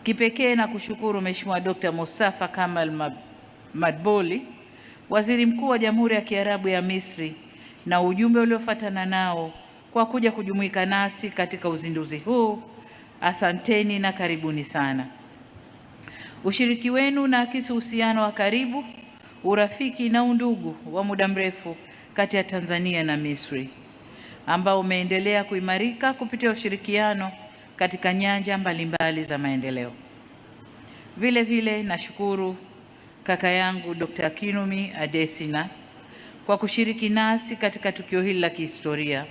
Kipekee na kushukuru Mheshimiwa Dr. Mustafa Kamal Madbouly, Waziri Mkuu wa Jamhuri ya Kiarabu ya Misri, na ujumbe uliofuatana nao kwa kuja kujumuika nasi katika uzinduzi huu. Asanteni na karibuni sana. Ushiriki wenu unaakisi uhusiano wa karibu, urafiki na undugu wa muda mrefu kati ya Tanzania na Misri, ambao umeendelea kuimarika kupitia ushirikiano katika nyanja mbalimbali za maendeleo. Vile vile nashukuru kaka yangu Dr. Kinumi Adesina kwa kushiriki nasi katika tukio hili la kihistoria.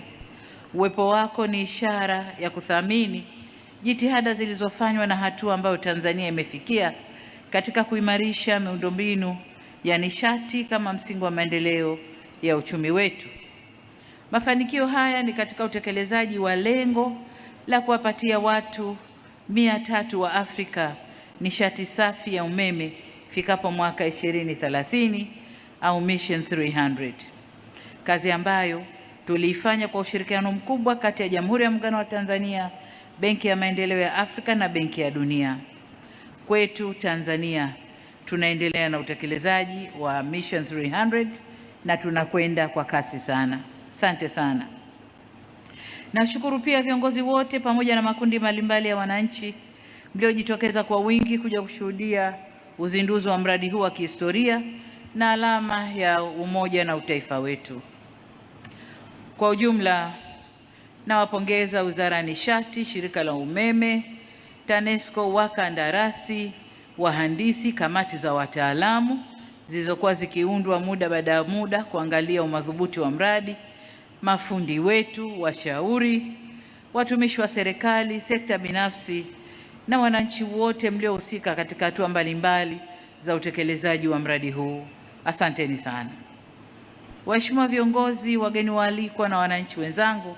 Uwepo wako ni ishara ya kuthamini jitihada zilizofanywa na hatua ambayo Tanzania imefikia katika kuimarisha miundombinu ya nishati kama msingi wa maendeleo ya uchumi wetu. Mafanikio haya ni katika utekelezaji wa lengo la kuwapatia watu 300 wa Afrika nishati safi ya umeme fikapo mwaka 2030 au Mission 300. Kazi ambayo tuliifanya kwa ushirikiano mkubwa kati ya Jamhuri ya Muungano wa Tanzania, Benki ya Maendeleo ya Afrika na Benki ya Dunia. Kwetu Tanzania tunaendelea na utekelezaji wa Mission 300 na tunakwenda kwa kasi sana. Asante sana. Nashukuru pia viongozi wote pamoja na makundi mbalimbali ya wananchi mliojitokeza kwa wingi kuja kushuhudia uzinduzi wa mradi huu wa kihistoria na alama ya umoja na utaifa wetu. Kwa ujumla, nawapongeza Wizara ya Nishati, Shirika la Umeme, TANESCO, wakandarasi, wahandisi, kamati za wataalamu zilizokuwa zikiundwa muda baada ya muda kuangalia umadhubuti wa mradi, mafundi wetu, washauri, watumishi wa serikali, sekta binafsi na wananchi wote mliohusika katika hatua mbalimbali za utekelezaji wa mradi huu. Asanteni sana. Waheshimiwa viongozi, wageni waalikwa na wananchi wenzangu,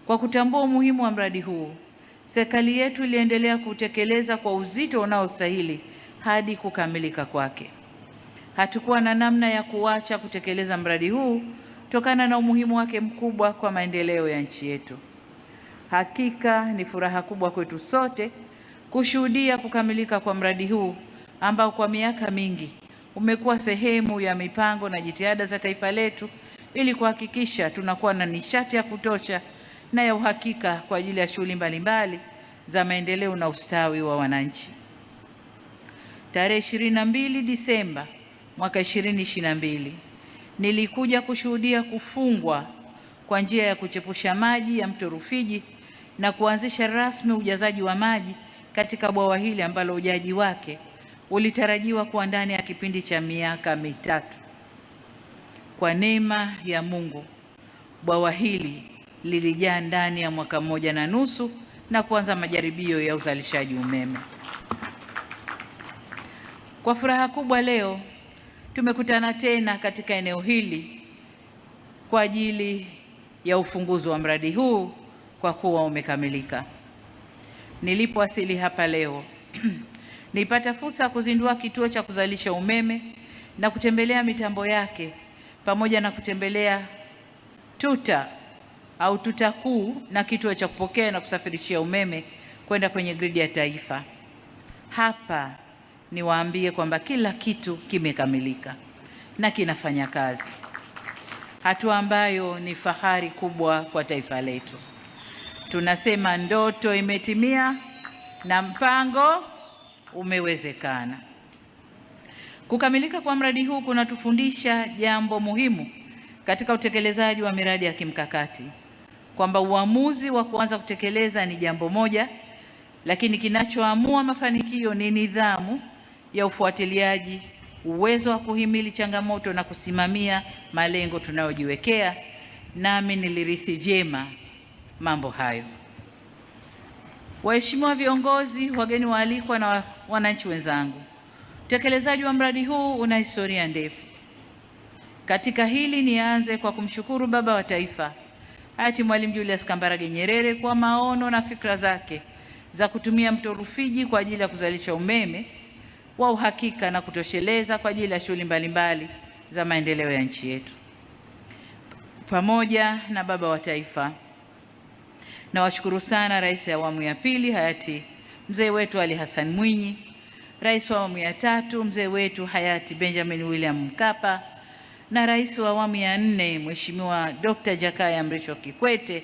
kwa kutambua umuhimu wa mradi huu, serikali yetu iliendelea kutekeleza kwa uzito unaostahili hadi kukamilika kwake. Hatukuwa na namna ya kuacha kutekeleza mradi huu kutokana na umuhimu wake mkubwa kwa maendeleo ya nchi yetu. Hakika ni furaha kubwa kwetu sote kushuhudia kukamilika kwa mradi huu ambao kwa miaka mingi umekuwa sehemu ya mipango na jitihada za taifa letu ili kuhakikisha tunakuwa na nishati ya kutosha na ya uhakika kwa ajili ya shughuli mbalimbali za maendeleo na ustawi wa wananchi. Tarehe 22 Disemba mwaka 2022 nilikuja kushuhudia kufungwa kwa njia ya kuchepusha maji ya mto Rufiji na kuanzisha rasmi ujazaji wa maji katika bwawa hili ambalo ujaji wake ulitarajiwa kuwa ndani ya kipindi cha miaka 3. Kwa neema ya Mungu, bwawa hili lilijaa ndani ya mwaka 1.5 na kuanza majaribio ya uzalishaji umeme. Kwa furaha kubwa leo tumekutana tena katika eneo hili kwa ajili ya ufunguzi wa mradi huu kwa kuwa umekamilika. Nilipowasili hapa leo nilipata fursa ya kuzindua kituo cha kuzalisha umeme na kutembelea mitambo yake pamoja na kutembelea tuta kuu na kituo cha kupokea na kusafirishia umeme kwenda kwenye gridi ya taifa. Hapa niwaambie kwamba kila kitu kimekamilika na kinafanya kazi, hatua ambayo ni fahari kubwa kwa taifa letu. Tunasema ndoto imetimia na mpango umewezekana. Kukamilika kwa mradi huu kunatufundisha jambo muhimu katika utekelezaji wa miradi ya kimkakati, kwamba uamuzi wa kuanza kutekeleza ni jambo moja, lakini kinachoamua mafanikio ni nidhamu ya ufuatiliaji, uwezo wa kuhimili changamoto na kusimamia malengo tunayojiwekea. Nami nilirithi vyema mambo hayo. Waheshimiwa viongozi, wageni waalikwa na wananchi wenzangu, utekelezaji wa mradi huu una historia ndefu. Katika hili nianze kwa kumshukuru Baba wa Taifa hayati Mwalimu Julius Kambarage Nyerere kwa maono na fikra zake za kutumia mto Rufiji kwa ajili ya kuzalisha umeme wa uhakika na kutosheleza kwa ajili ya shughuli mbalimbali za maendeleo ya nchi yetu. Pamoja na Baba wa Taifa, nawashukuru sana Rais wa awamu ya pili hayati mzee wetu Ali Hassan Mwinyi, rais wa awamu ya 3 mzee wetu hayati Benjamin William Mkapa, na rais wa awamu ya 4 Mheshimiwa Dr. Jakaya Mrisho Kikwete,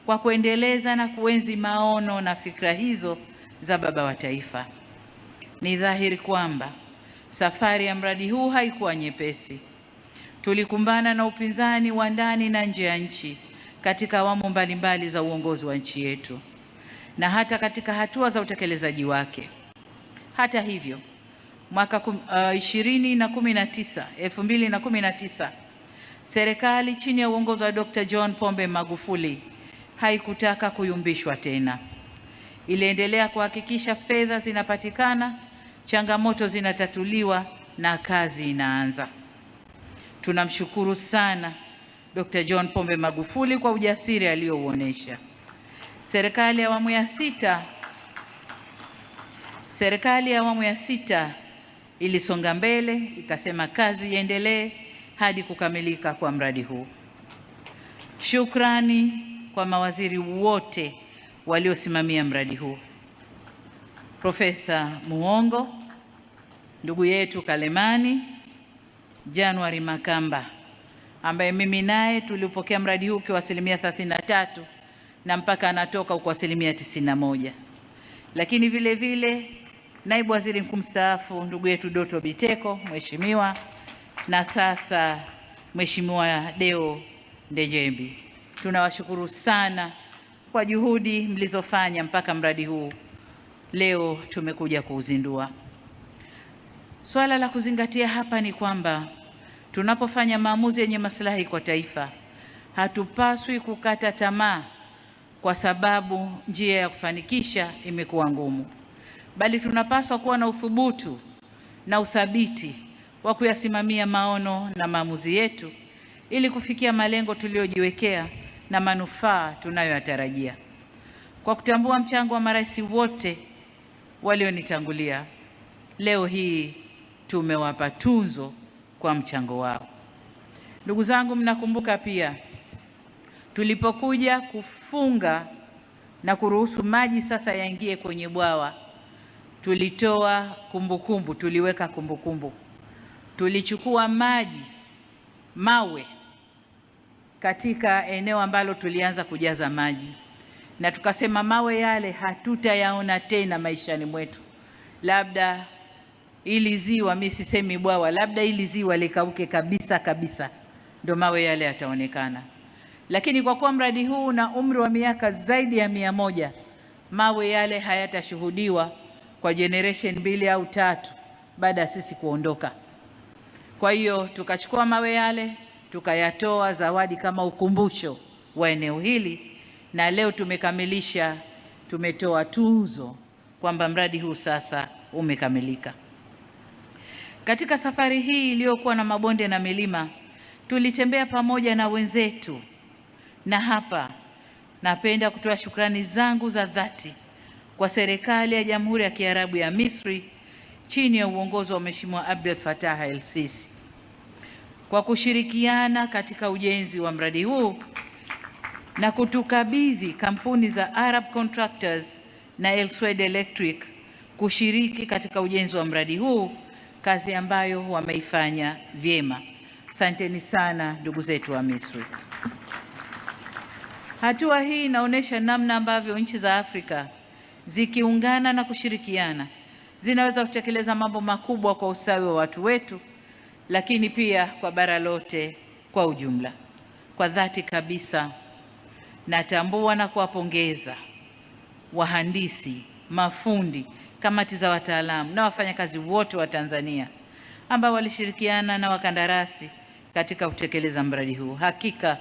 kwa kuendeleza na kuenzi maono na fikra hizo za baba wa taifa. Ni dhahiri kwamba safari ya mradi huu haikuwa nyepesi. Tulikumbana na upinzani wa ndani na nje ya nchi katika awamu mbalimbali za uongozi wa nchi yetu na hata katika hatua za utekelezaji wake. Hata hivyo, mwaka 2019 serikali chini ya uongozi wa Dr. John Pombe Magufuli haikutaka kuyumbishwa tena. Iliendelea kuhakikisha fedha zinapatikana, changamoto zinatatuliwa na kazi inaanza. Tunamshukuru sana Dr. John Pombe Magufuli kwa ujasiri aliouonyesha. Serikali ya awamu ya sita ilisonga mbele, ikasema kazi iendelee hadi kukamilika kwa mradi huu. Shukrani kwa mawaziri wote waliosimamia mradi huu. Profesa Muhongo, ndugu yetu Kalemani, January Makamba ambaye mimi naye tulipokea mradi huu kwa 33% na mpaka anatoka kwa 91%. Lakini vile vile naibu waziri mkuu mstaafu ndugu yetu Doto Biteko mheshimiwa, na sasa Mheshimiwa Deo Ndejembi. Tunawashukuru sana kwa juhudi mlizofanya mpaka mradi huu leo tumekuja kuuzindua. Swala la kuzingatia hapa ni kwamba tunapofanya maamuzi yenye maslahi kwa taifa, hatupaswi kukata tamaa kwa sababu njia ya kufanikisha imekuwa ngumu, bali tunapaswa kuwa na uthubutu na uthabiti wa kuyasimamia maono na maamuzi yetu ili kufikia malengo tuliyojiwekea na manufaa tunayoyatarajia. Kwa kutambua mchango wa marais wote walionitangulia, leo hii tumewapa tunzo kwa mchango wao. Ndugu zangu, mnakumbuka pia tulipokuja kufunga na kuruhusu maji sasa yaingie kwenye bwawa, tulitoa kumbukumbu, tuliweka kumbukumbu. Tulichukua mawe katika eneo ambalo tulianza kujaza maji, na tukasema mawe yale hatutayaona tena maishani mwetu. Labda ili ziwa, mimi sisemi bwawa, labda ili ziwa likauke kabisa kabisa, ndio mawe yale yataonekana. Lakini kwa kuwa mradi huu na umri wa miaka zaidi ya 100, mawe yale hayatashuhudiwa kwa generation 2 au 3 baada ya sisi kuondoka. Kwa hiyo tukachukua mawe yale tukayatoa zawadi kama ukumbusho wa eneo hili, na leo tumekamilisha, tumetoa tuzo kwamba mradi huu sasa umekamilika. Katika safari hii iliyokuwa na mabonde na milima, tulitembea pamoja na wenzetu, na hapa napenda kutoa shukrani zangu za dhati kwa serikali ya Jamhuri ya Kiarabu ya Misri chini ya uongozi wa Mheshimiwa Abdel Fattah el-Sisi kwa kushirikiana katika ujenzi wa mradi huu na kutukabidhi kampuni za Arab Contractors na Elsewed Electric kushiriki katika ujenzi wa mradi huu, kazi ambayo wameifanya vyema. Asanteni sana ndugu zetu wa Misri. Hatua hii inaonyesha namna ambavyo nchi za Afrika zikiungana na kushirikiana zinaweza kutekeleza mambo makubwa kwa ustawi wa watu wetu, lakini pia kwa bara lote kwa ujumla. Kwa dhati kabisa natambua na kuwapongeza wahandisi, mafundi, kamati za wataalamu na wafanyakazi wote wa Tanzania ambao walishirikiana na wakandarasi katika kutekeleza mradi huu. Hakika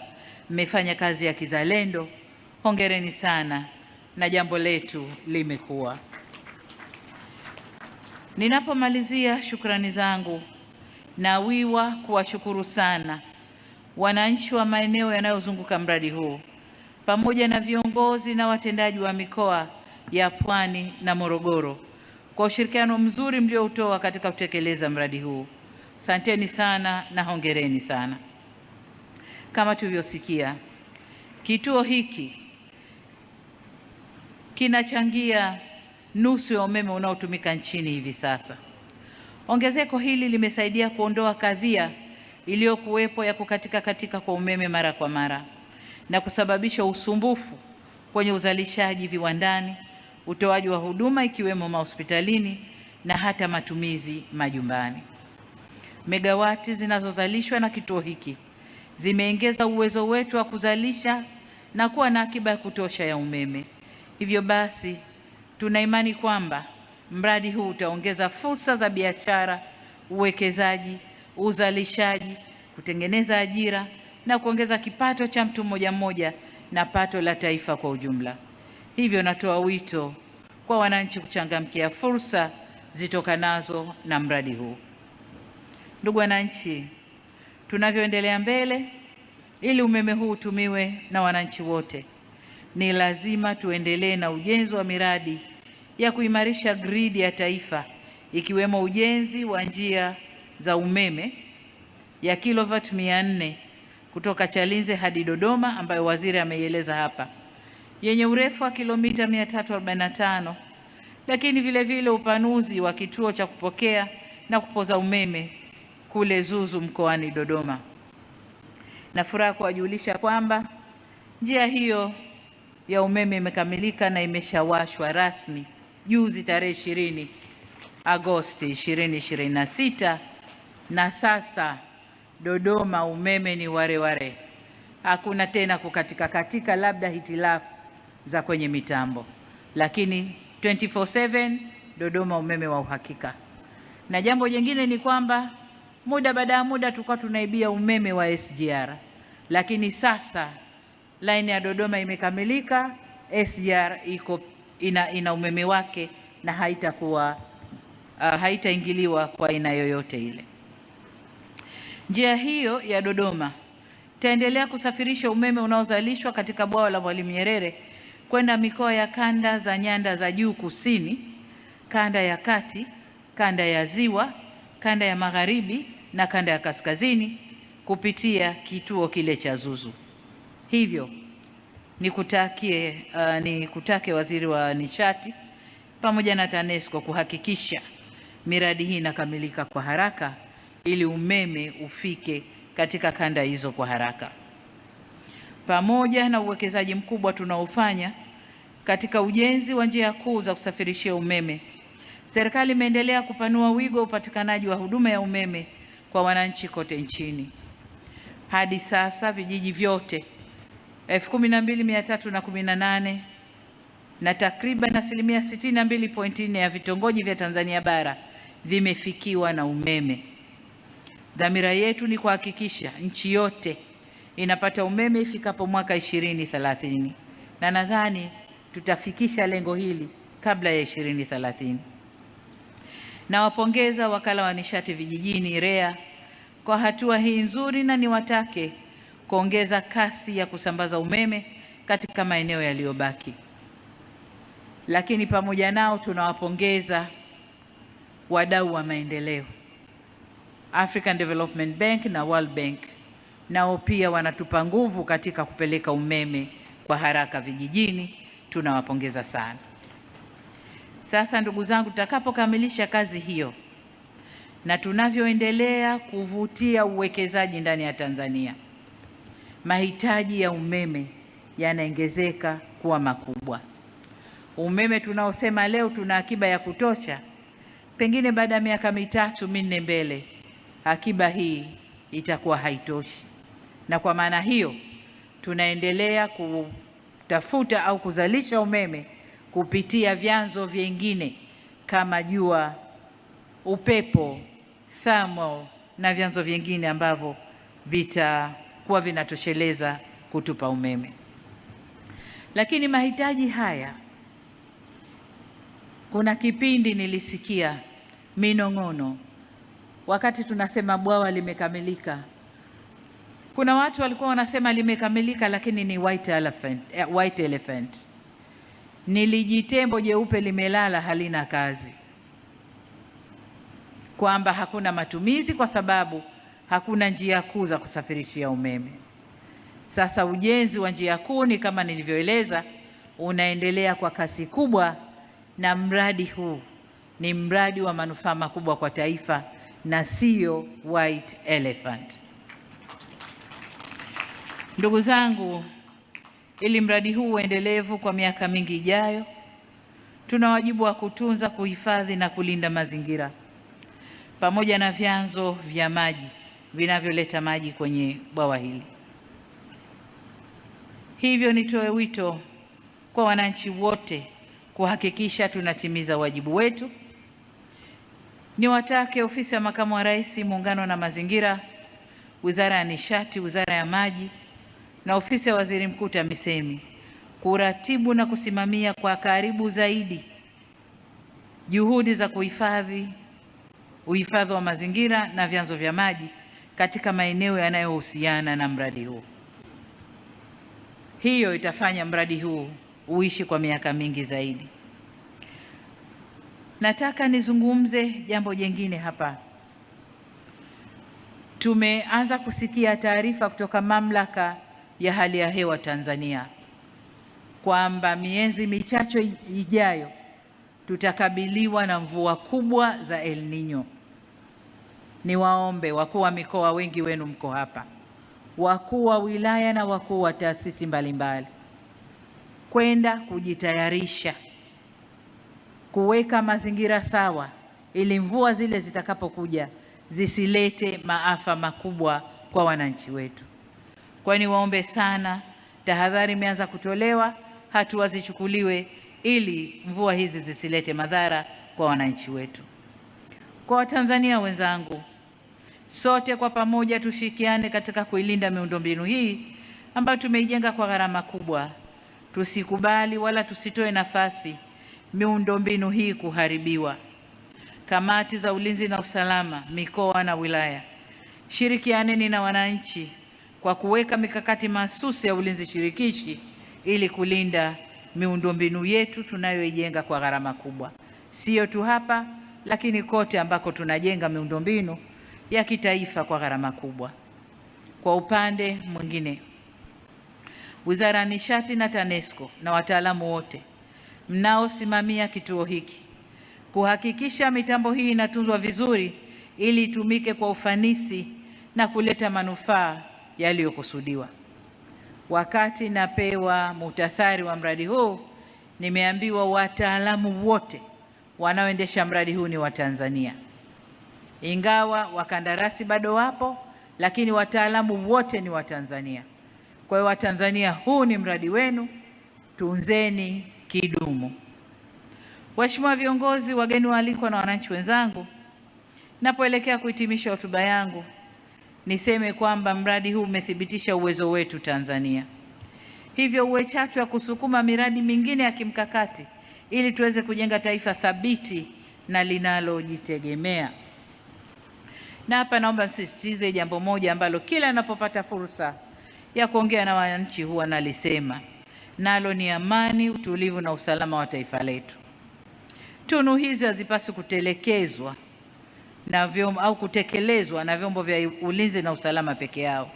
mmefanya kazi ya kizalendo. Hongereni sana na jambo letu limekuwa. Ninapomalizia shukrani zangu, nawiwa kuwashukuru sana wananchi wa maeneo yanayozunguka mradi huu pamoja na viongozi na watendaji wa mikoa ya Pwani na Morogoro kwa ushirikiano mzuri mlioutoa katika kutekeleza mradi huu. Asanteni sana na hongereni sana. Kama tulivyosikia, kituo hiki kinachangia nusu ya umeme unaotumika nchini hivi sasa. Ongezeko hili limesaidia kuondoa kadhia iliyokuwepo ya kukatika kwa umeme mara kwa mara na kusababisha usumbufu kwenye uzalishaji viwandani, utoaji wa huduma ikiwemo mahospitalini na hata matumizi majumbani. Megawati zinazozalishwa na kituo hiki zimeongeza uwezo wetu wa kuzalisha na kuwa na akiba ya kutosha ya umeme. Hivyo basi, tuna imani kwamba mradi huu utaongeza fursa za biashara, uwekezaji, uzalishaji, kutengeneza ajira na kuongeza kipato cha mtu mmoja mmoja na pato la taifa kwa ujumla. Hivyo natoa wito kwa wananchi kuchangamkia fursa zitokanazo na mradi huu. Ndugu wananchi, tunavyoendelea mbele, ili umeme huu utumiwe na wananchi wote, ni lazima tuendelee na ujenzi wa miradi ya kuimarisha gridi ya taifa, ikiwemo ujenzi wa njia za umeme ya kilovati 400 kutoka Chalinze hadi Dodoma, ambayo waziri ameieleza hapa, yenye urefu wa kilomita 345, lakini vile vile upanuzi wa kituo cha kupokea na kupoza umeme kule Zuzu mkoani Dodoma. Na furaha kuwajulisha kwamba njia hiyo ya umeme imekamilika na imeshawashwa rasmi juzi tarehe 20 Agosti 2026, na sasa Dodoma umeme ni wareware. Hakuna tena kukatika, labda hitilafu za kwenye mitambo, lakini 24/7 Dodoma umeme wa uhakika. Na jambo jingine ni kwamba muda baada ya muda tulikuwa tunaibia umeme wa SGR, lakini sasa line ya Dodoma imekamilika, SGR ina umeme wake na haitaingiliwa kwa aina yoyote ile. Njia hiyo ya Dodoma itaendelea kusafirisha umeme unaozalishwa katika bwawa la Mwalimu Nyerere kwenda mikoa ya kanda za nyanda za juu kusini, kanda ya kati, kanda ya ziwa, kanda ya magharibi na kanda ya kaskazini kupitia kituo kile cha Zuzu. Hivyo nikutake Waziri wa Nishati pamoja na TANESCO kuhakikisha miradi hii inakamilika kwa haraka ili umeme ufike katika kanda hizo kwa haraka. Pamoja na uwekezaji mkubwa tunaofanya katika ujenzi wa njia kuu za kusafirishia umeme, serikali imeendelea kupanua wigo wa upatikanaji wa huduma ya umeme kwa wananchi kote nchini. Hadi sasa vijiji vyote 12,318 na takriban 62.4% ya vitongoji vya Tanzania bara vimefikiwa na umeme. Dhamira yetu ni kuhakikisha nchi yote inapata umeme ifikapo mwaka 2030, na nadhani tutafikisha lengo hili kabla ya 2030. Nawapongeza wakala wa nishati vijijini REA kwa hatua hii nzuri, na niwatake kuongeza kasi ya kusambaza umeme katika maeneo yaliyobaki. Lakini pamoja nao tunawapongeza wadau wa maendeleo, African Development Bank na World Bank, nao pia wanatupa nguvu katika kupeleka umeme kwa haraka vijijini. Tunawapongeza sana. Sasa ndugu zangu, tutakapokamilisha kazi hiyo na tunavyoendelea kuvutia uwekezaji ndani ya Tanzania, mahitaji ya umeme yanaongezeka kuwa makubwa. Umeme tunaosema leo tuna akiba ya kutosha, pengine baada ya miaka 3-4 mbele akiba hii itakuwa haitoshi, na kwa maana hiyo tunaendelea kutafuta au kuzalisha umeme kupitia vyanzo vingine kama jua, upepo, thermal na vyanzo vingine ambavyo vitakuwa vinatosheleza kutupa umeme. Lakini mahitaji haya, kuna kipindi nilisikia minong'ono wakati tunasema bwawa limekamilika. Kuna watu walikuwa wanasema limekamilika lakini ni white elephant. Nilijitembo jeupe limelala halina kazi, kwamba hakuna matumizi kwa sababu hakuna njia kuu za kusafirishia umeme. Sasa ujenzi wa njia kuu ni kama nilivyoeleza, unaendelea kwa kasi kubwa na mradi huu ni mradi wa manufaa makubwa kwa taifa na sio white elephant. Ndugu zangu, ili mradi huu uendelevu kwa miaka mingi ijayo, tuna wajibu wa kutunza, kuhifadhi na kulinda mazingira pamoja na vyanzo vya maji vinavyoleta maji kwenye bwawa hili. Hivyo nitoe wito kwa wananchi wote kuhakikisha tunatimiza wajibu wetu. Niwatake Ofisi ya Makamu wa Rais, Muungano na Mazingira, Wizara ya Nishati, Wizara ya Maji na Ofisi ya Waziri Mkuu TAMISEMI kuratibu na kusimamia kwa karibu zaidi juhudi za uhifadhi wa mazingira na vyanzo vya maji katika maeneo yanayohusiana na mradi huu. Hiyo itafanya mradi huu uishi kwa miaka mingi zaidi. Nataka nizungumze jambo jingine hapa. Tumeanza kusikia taarifa kutoka Mamlaka ya Hali ya Hewa Tanzania kwamba miezi michache ijayo tutakabiliwa na mvua kubwa za El Nino. Niwaombe wakuu wa mikoa, wengi wenu mko hapa, wakuu wa wilaya na wakuu wa taasisi mbalimbali, kwenda kujitayarisha kuweka mazingira sawa ili mvua zile zitakapokuja zisilete maafa makubwa kwa wananchi wetu. Kwa niwaombe sana, tahadhari imeanza kutolewa, hatua zichukuliwe ili mvua hizi zisilete madhara kwa wananchi wetu. Kwa Watanzania wenzangu, sote kwa pamoja tushirikiane katika kuilinda miundombinu hii ambayo tumeijenga kwa gharama kubwa. Tusikubali wala tusitoe nafasi miundombinu hii kuharibiwa. Kamati za ulinzi na usalama mikoa na wilaya, shirikianeni na wananchi kwa kuweka mikakati mahsusi ya ulinzi shirikishi ili kulinda miundombinu yetu tunayoijenga kwa gharama kubwa, sio tu hapa, lakini kote ambako tunajenga miundombinu ya kitaifa kwa gharama kubwa. Kwa upande mwingine, Wizara ya Nishati na TANESCO na wataalamu wote mnaosimamia kituo hiki kuhakikisha mitambo hii inatunzwa vizuri ili itumike kwa ufanisi na kuleta manufaa yaliyokusudiwa. Wakati napewa muhtasari wa mradi huu, nimeambiwa wataalamu wote wanaoendesha mradi huu ni Watanzania. Ingawa wakandarasi bado wapo, lakini wataalamu wote ni Watanzania. Kwa hiyo Watanzania, huu ni mradi wenu, tunzeni kidumu. Waheshimiwa viongozi, wageni waalikwa na wananchi wenzangu, napoelekea kuhitimisha hotuba yangu, niseme kwamba mradi huu umethibitisha uwezo wetu Tanzania. Hivyo uwe chachu ya kusukuma miradi mingine ya kimkakati ili tuweze kujenga taifa thabiti na linalojitegemea. Na hapa naomba nisisitize jambo moja ambalo kila ninapopata fursa ya kuongea na wananchi huwa nalisema, nalo ni amani, utulivu na usalama wa taifa letu. Tunu hizi hazipaswi kutelekezwa au kutekelezwa na vyombo vya ulinzi na usalama peke yao,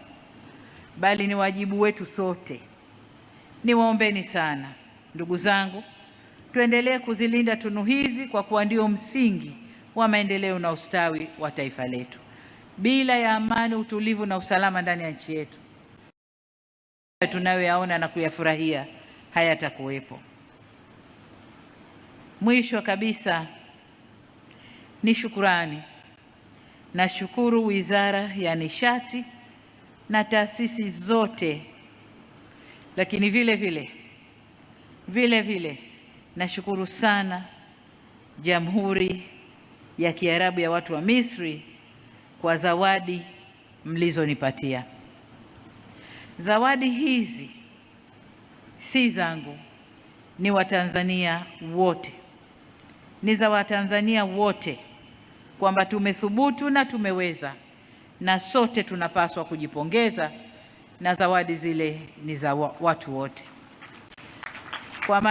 bali ni wajibu wetu sote. Niwaombeni sana ndugu zangu, tuendelee kuzilinda tunu hizi kwa kuwa ndio msingi wa maendeleo na ustawi wa taifa letu. Bila ya amani, utulivu na usalama ndani ya nchi yetu, tunayoyaona na kuyafurahia hayatakuwepo. Mwisho kabisa ni shukurani. Nashukuru Wizara ya Nishati na taasisi zote, lakini vile vile nashukuru sana Jamhuri ya Kiarabu ya Watu wa Misri kwa zawadi mlizonipatia. Zawadi hizi si zangu, ni Watanzania wote, ni za Watanzania wote, kwamba tumethubutu na tumeweza, na sote tunapaswa kujipongeza, na zawadi zile ni za watu wote.